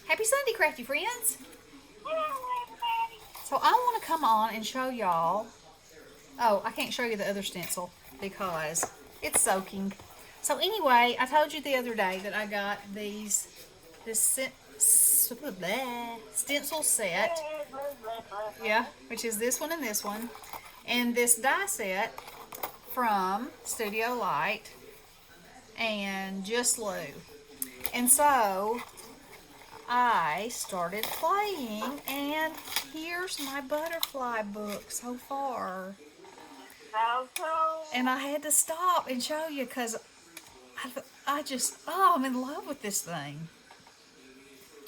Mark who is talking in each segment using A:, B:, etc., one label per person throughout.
A: Happy Sunday, crafty friends. So I want to come on and show y'all. Oh, I can't show you the other stencil because it's soaking. So anyway, I told you the other day that I got this stencil set. Yeah, which is this one and this one. And this die set from Studio Light and Just Lou. And so I started playing, and here's my butterfly book so far.
B: So cool.
A: And I had to stop and show you because oh, I'm in love with this thing.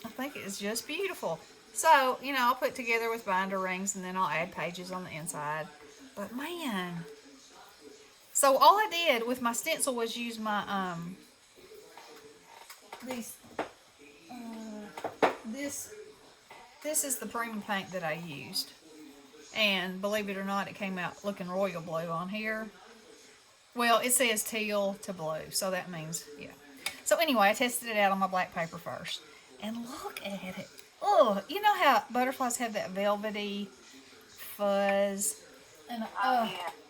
A: I think it's just beautiful. So, I'll put it together with binder rings and then I'll add pages on the inside. But man, so all I did with my stencil was use my, these, this is the Prima paint that I used. And believe it or not, it came out looking royal blue on here. Well, it says teal to blue, so that means, yeah. So anyway, I tested it out on my black paper first. And look at it. Oh, you know how butterflies have that velvety fuzz? And,
B: Yeah.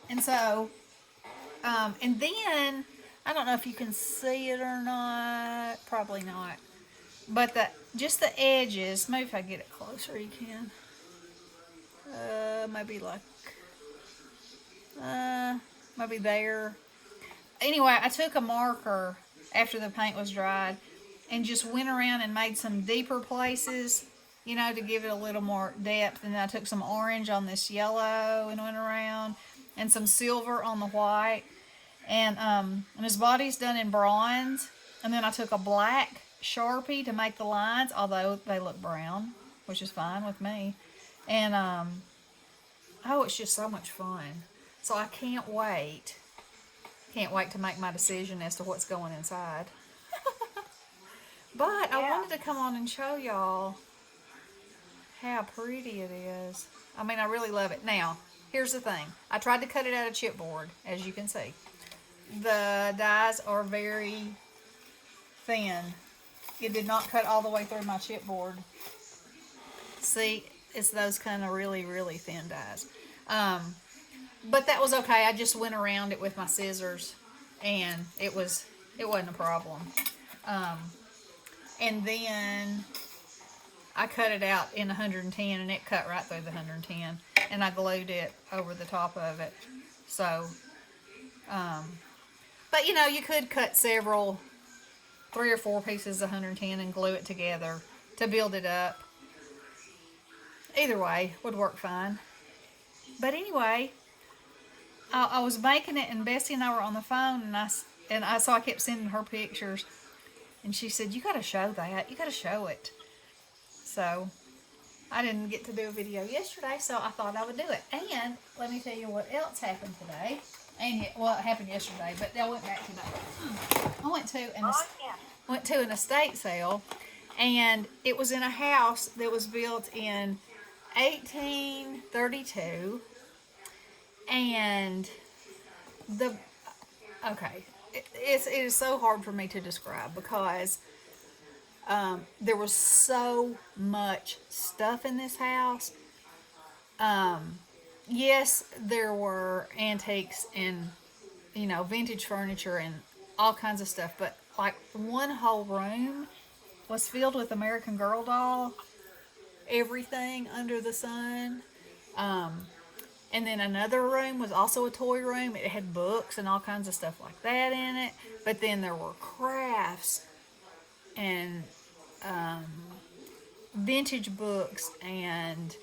A: and so, and then, I don't know if you can see it or not. Probably not. But just the edges, maybe if I get it closer you can. Maybe there. Anyway, I took a marker after the paint was dried and just went around and made some deeper places, to give it a little more depth. And then I took some orange on this yellow and went around, and some silver on the white. And his body's done in bronze. And then I took a black Sharpie to make the lines, although they look brown, which is fine with me. And, oh, it's just so much fun. So I can't wait. Can't wait to make my decision as to what's going inside. But I wanted to come on and show y'all how pretty it is. I mean, I really love it. Now, here's the thing. I tried to cut it out of chipboard, as you can see. The dies are very thin. It did not cut all the way through my chipboard. See, it's those kind of really, really thin dies. But that was okay. I just went around it with my scissors, and it wasn't a problem. And then I cut it out in 110, and it cut right through the 110, and I glued it over the top of it. So, but you could cut 3 or 4 pieces of 110 and glue it together to build it up. Either way would work fine. But anyway, I was making it, and Bessie and I were on the phone, and so I kept sending her pictures, and she said, "You got to show that. You got to show it." So I didn't get to do a video yesterday, so I thought I would do it. And let me tell you what else happened today. It happened yesterday, but I went back today. I went to an estate sale, and it was in a house that was built in 1832. And it is so hard for me to describe because there was so much stuff in this house. Yes, there were antiques and vintage furniture and all kinds of stuff, but like one whole room was filled with American Girl doll, everything under the sun. And then another room was also a toy room. It had books and all kinds of stuff like that in it. But then there were crafts and vintage books and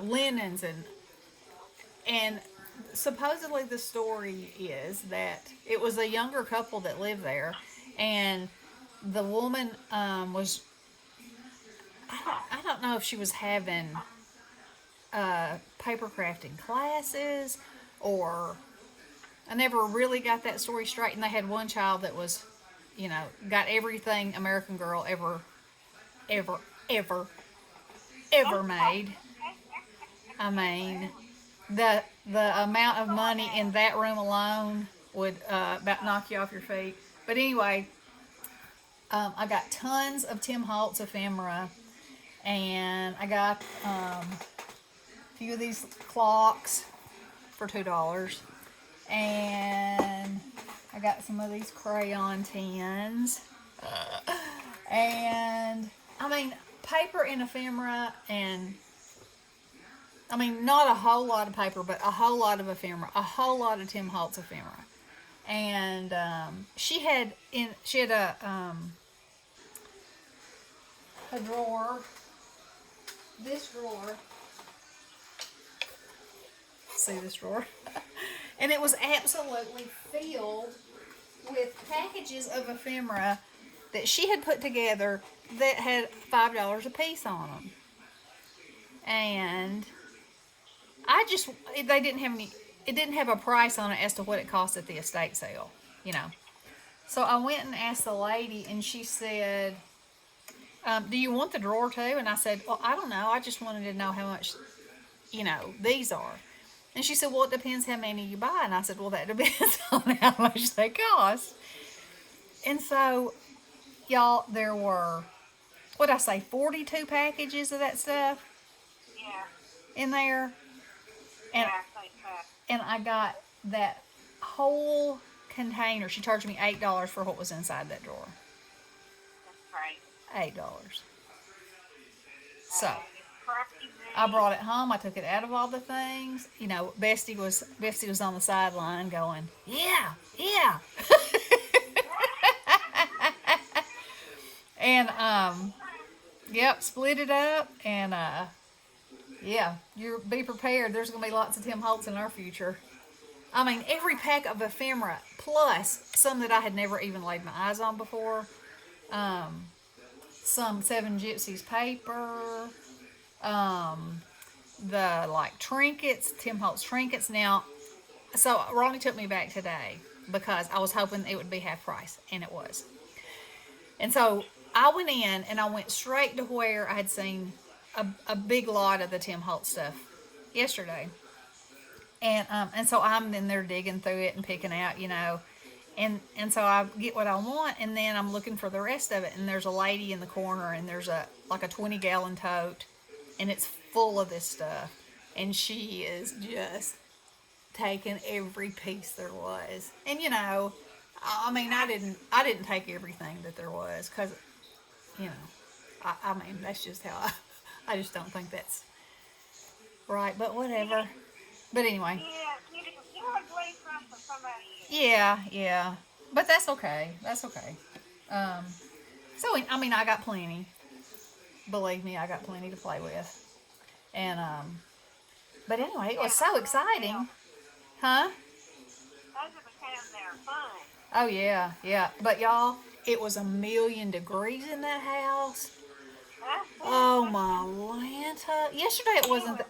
A: linens and supposedly the story is that it was a younger couple that lived there, and the woman was. I don't know if she was having paper crafting classes, or I never really got that story straight. And they had one child that was, got everything American Girl ever made. I mean, the amount of money in that room alone would about knock you off your feet. But anyway, I got tons of Tim Holtz ephemera, and I got a few of these clocks for $2, and I got some of these crayon tins, and I mean paper and ephemera, and I mean not a whole lot of paper, but a whole lot of ephemera, a whole lot of Tim Holtz ephemera, and she had a drawer, this drawer. See this drawer? And it was absolutely filled with packages of ephemera that she had put together that had $5 a piece on them. And they didn't have any, it didn't have a price on it as to what it cost at the estate sale, you know. So I went and asked the lady, and she said, do you want the drawer too? And I said, well, I don't know. I just wanted to know how much, these are. And she said, well, it depends how many you buy. And I said, well, that depends on how much they cost. And so, y'all, there were, 42 packages of that stuff
B: Yeah.
A: in there. And,
B: Yeah, I think that.
A: and I got that whole container. She charged me $8 for what was inside that drawer.
B: That's right.
A: $8. So
B: Crappy
A: I brought it home. I took it out of all the things. Bestie was on the sideline going, yeah, yeah. And yep, split it up, and yeah, you be prepared. There's gonna be lots of Tim Holtz in our future. I mean, every pack of ephemera, plus some that I had never even laid my eyes on before. Some Seven Gypsies paper. The trinkets, Tim Holtz trinkets. Now, so Ronnie took me back today because I was hoping it would be half price, and it was. And so I went in and I went straight to where I had seen a big lot of the Tim Holtz stuff yesterday. And so I'm in there digging through it and picking out, and so I get what I want, and then I'm looking for the rest of it, and there's a lady in the corner, and there's a 20-gallon tote, and it's full of this stuff, and she is just taking every piece there was. And I mean, I didn't take everything that there was, because I mean, that's just how I just don't think that's right, but whatever. But anyway.
B: Yeah, you would leave some for somebody else.
A: Yeah. But that's okay. That's okay. So, I mean, I got plenty. Believe me, I got plenty to play with. And, but anyway, it was so exciting. Huh?
B: Those are the times that are fun.
A: Oh, yeah. But y'all, it was 1,000,000 degrees in that house. Oh, my Lanta. Yesterday it wasn't...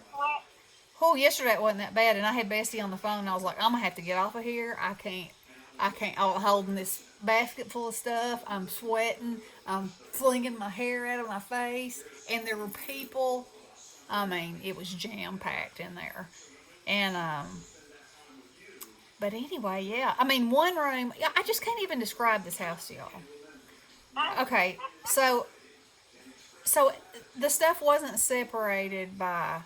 A: yesterday it wasn't that bad, and I had Bessie on the phone, and I was like, I'm gonna have to get off of here. I can't. I'm holding this basket full of stuff. I'm sweating. I'm flinging my hair out of my face, and there were people. I mean, it was jam packed in there, and But anyway, yeah. I mean, one room. I just can't even describe this house to y'all. Okay, so the stuff wasn't separated by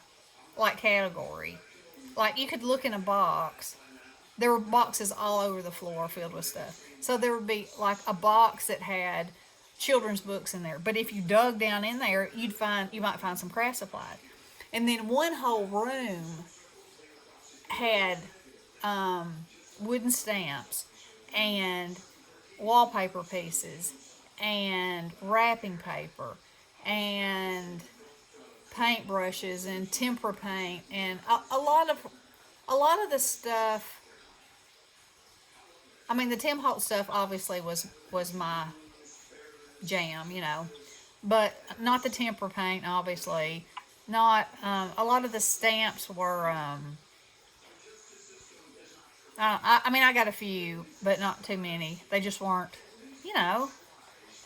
A: category. Like, you could look in a box. There were boxes all over the floor filled with stuff. So there would be a box that had children's books in there. But if you dug down in there, you might find some craft supplies. And then one whole room had wooden stamps and wallpaper pieces and wrapping paper and paintbrushes and tempera paint and a lot of the stuff. I mean, the Tim Holtz stuff obviously was my jam, but not the tempera paint, obviously. Not a lot of the stamps were. I mean, I got a few, but not too many. They just weren't,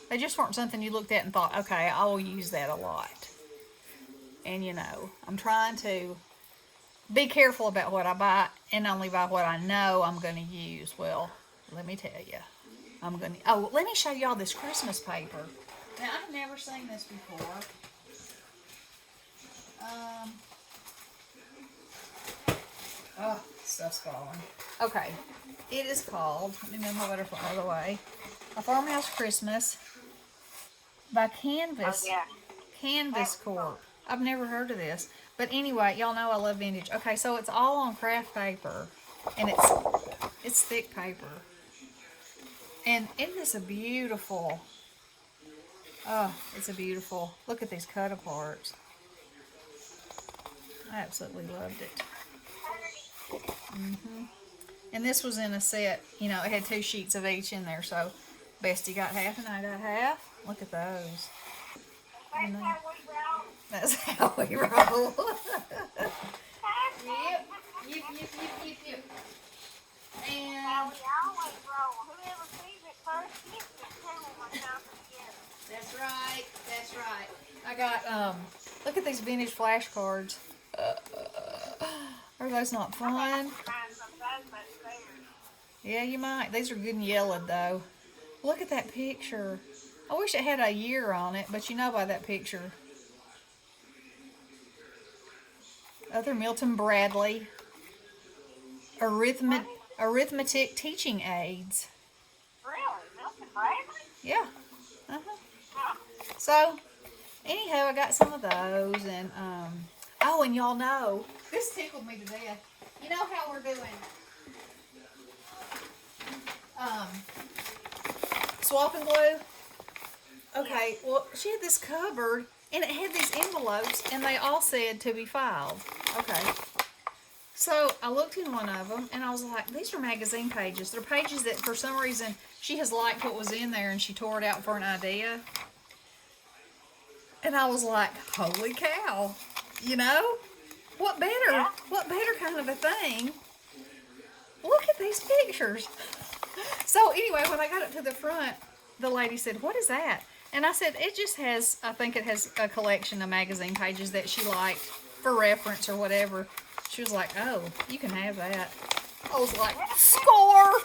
A: they just weren't something you looked at and thought, okay, I will use that a lot. And I'm trying to be careful about what I buy and only buy what I know I'm going to use. Well, let me tell you. Oh, let me show y'all this Christmas paper. Now, I've never seen this before. Oh, stuff's falling. Okay. It is called, let me move my butterfly out of the way, A Farmhouse Christmas by
B: Oh, yeah.
A: Canvas Corp. I've never heard of this. But anyway, y'all know I love vintage. Okay, so it's all on craft paper. And it's thick paper. And it is a beautiful, oh, it's a beautiful, look at these cut aparts. I absolutely loved it. And this was in a set, you know, it had 2 sheets of each in there, so Bestie got half and I got half. Look at those.
B: That's how we roll.
A: That's how we roll. Yep. Yep. And
B: How we always roll. Whoever sees it first gets it. Tell them what time it is.
A: that's right. That's right. I got look at these vintage flashcards. Are those not fun?
B: Find some things upstairs.
A: Yeah, you might. These are good and yellowed though. Look at that picture. I wish it had a year on it, but you know by that picture. Other Milton Bradley. Arithmetic teaching aids.
B: Really? Milton Bradley?
A: Yeah. Uh-huh.
B: Huh?
A: So, anyhow, I got some of those, and oh, and y'all know this tickled me to death. You know how we're doing swap and glue? Okay, well, she had this cupboard, and it had these envelopes, and they all said to be filed. Okay. So I looked in one of them, and I was like, these are magazine pages. They're pages that, for some reason, she has liked what was in there, and she tore it out for an idea. And I was like, holy cow. You know? What better? What better kind of a thing? Look at these pictures. So anyway, when I got up to the front, the lady said, what is that? And I said, it just has, I think it has a collection of magazine pages that she liked for reference or whatever. She was like, oh, you can have that. I was like, score!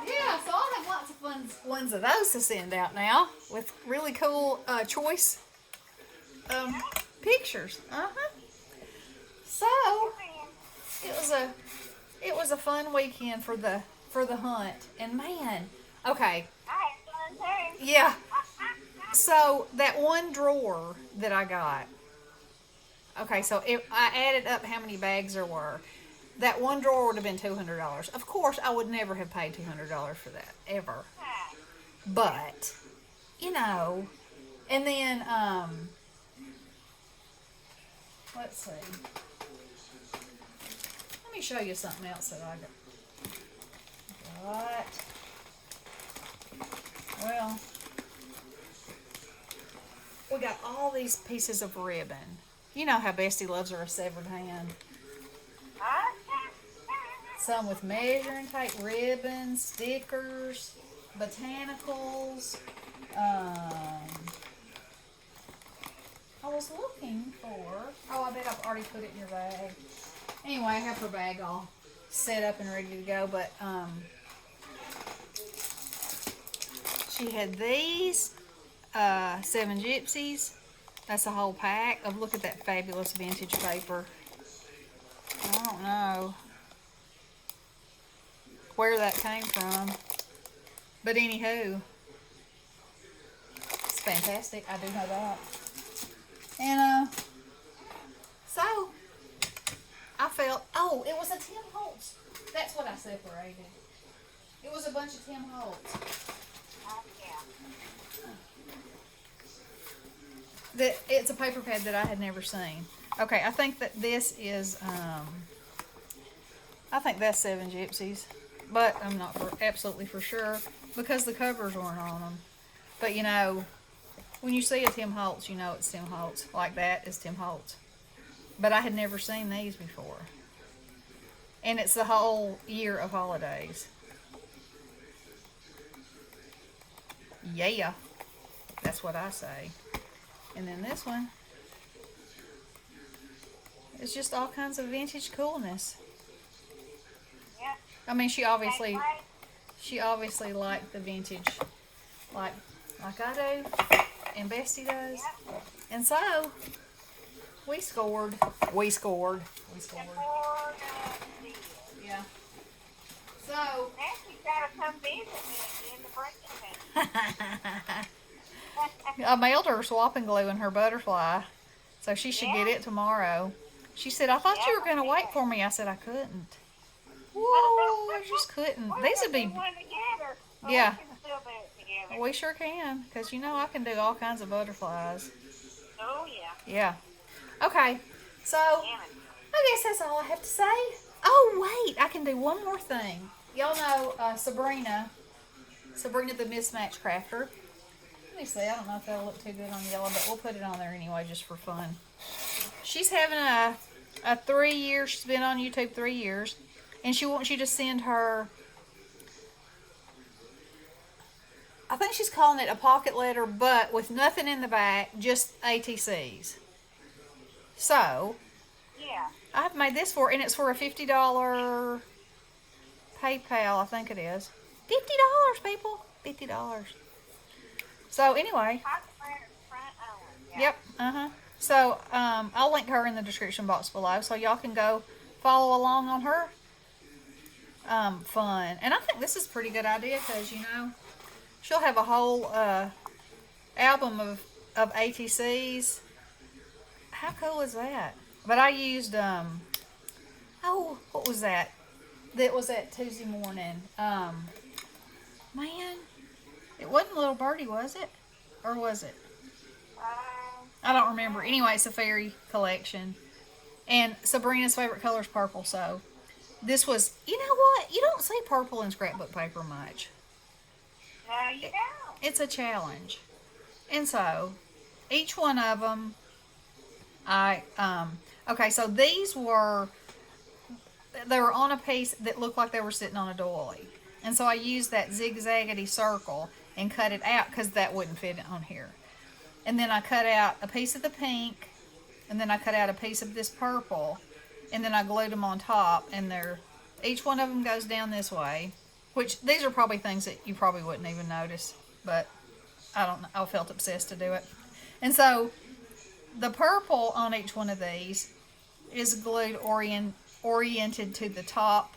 A: Yeah, so I'll have lots of fun ones of those to send out now with really cool choice pictures. So it was a fun weekend for the hunt. And man, okay,
B: I had fun too.
A: yeah. So that one drawer that I got. Okay, so if I added up how many bags there were, that one drawer would have been $200. Of course, I would never have paid $200 for that ever. But, you know, and then let's see. Let me show you something else that I got. Well, we got all these pieces of ribbon. You know how Bestie loves her a severed hand. Some with measuring tape, ribbons, stickers, botanicals. I was looking for. Oh, I bet I've already put it in your bag. Anyway, I have her bag all set up and ready to go. But she had these 7 Gypsies. That's a whole pack of, look at that fabulous vintage paper. I don't know where that came from, but anywho, it's fantastic. I do know that. And so I felt, oh, it was a Tim Holtz. That's what I separated. It was a bunch of Tim Holtz. It's a paper pad that I had never seen. Okay, I think that this is, I think that's 7 Gypsies, but I'm not absolutely for sure because the covers weren't on them. But you know, when you see a Tim Holtz, you know it's Tim Holtz. Like that is Tim Holtz. But I had never seen these before. And it's the whole year of holidays. Yeah, that's what I say. And then this one, It's just all kinds of vintage coolness.
B: Yeah.
A: I mean, she obviously
B: Right.
A: liked the vintage, like I do, and Bestie does,
B: Yeah.
A: and so we scored. We scored. We
B: The
A: scored.
B: board did.
A: Yeah. So.
B: Nancy's got to come visit me again to bring it to
A: I mailed her swapping glue and her butterfly, so she should get
B: Yeah.
A: it tomorrow. She said, "I thought you were going to wait
B: Yeah.
A: for me." I said, "I couldn't." Whoa, I just couldn't.
B: We're
A: These
B: gonna
A: would be,
B: do one together. Well,
A: yeah,
B: we can still do it together.
A: we sure can, because you know I can do all kinds of butterflies.
B: Oh, yeah.
A: Yeah. Okay, so
B: Damn it.
A: I guess that's all I have to say. Oh, wait, I can do one more thing. Y'all know Sabrina the Mismatch Crafter. Let me see, I don't know if that'll look too good on yellow, but we'll put it on there anyway just for fun. She's having a 3-year, she's been on YouTube 3 years, and she wants you to send her, I think she's calling it a pocket letter, but with nothing in the back, just ATCs. So,
B: Yeah.
A: I've made this for, and it's for a $50 PayPal, I think it is. $50, people. $50. So, anyway.
B: Pocket letter front Owen. Yeah.
A: Yep. So, I'll link her in the description box below, so y'all can go follow along on her fun. And I think this is a pretty good idea because, you know, she'll have a whole album of ATCs. How cool is that? But I used, oh, what was that? That was that Tuesday morning. Man, it wasn't Little Birdie, was it? Or was it? I don't remember. Anyway, it's a fairy collection. And Sabrina's favorite color is purple, so this was, you know what? You don't see purple in scrapbook paper much.
B: No, you don't.
A: It's a challenge. And so, each one of them, okay, so these were, they were on a piece that looked like they were sitting on a doily. And so I used that zigzaggedy circle and cut it out because that wouldn't fit on here. And then I cut out a piece of the pink, and then I cut out a piece of this purple, and then I glued them on top, and each one of them goes down this way, which these are probably things that you probably wouldn't even notice, but I don't know, I felt obsessed to do it. And so the purple on each one of these is glued oriented to the top,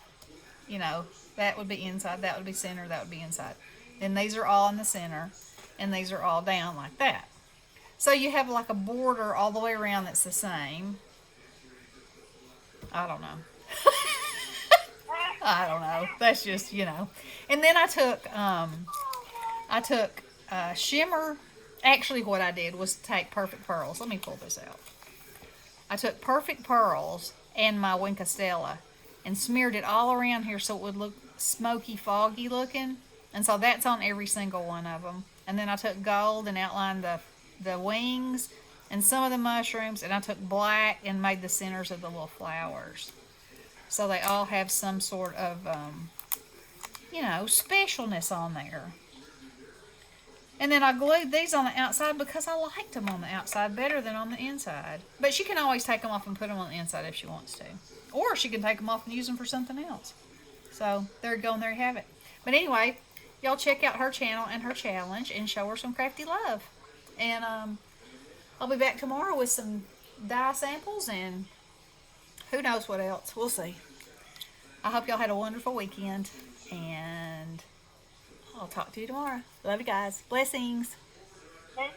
A: you know, that would be inside, that would be center, that would be inside. Then these are all in the center, and these are all down like that. So you have like a border all the way around that's the same. I don't know. I don't know. That's just, you know. And then I took shimmer. Actually, what I did was take Perfect Pearls. Let me pull this out. I took Perfect Pearls and my Wink Stella and smeared it all around here so it would look smoky, foggy looking. And so that's on every single one of them. And then I took gold and outlined the wings and some of the mushrooms, and I took black and made the centers of the little flowers. So they all have some sort of, you know, specialness on there. And then I glued these on the outside because I liked them on the outside better than on the inside. But she can always take them off and put them on the inside if she wants to. Or she can take them off and use them for something else. So there you go, and there you have it. But anyway, y'all check out her channel and her challenge and show her some crafty love. And I'll be back tomorrow with some die samples and who knows what else. We'll see. I hope y'all had a wonderful weekend. And I'll talk to you tomorrow. Love you guys. Blessings.
B: But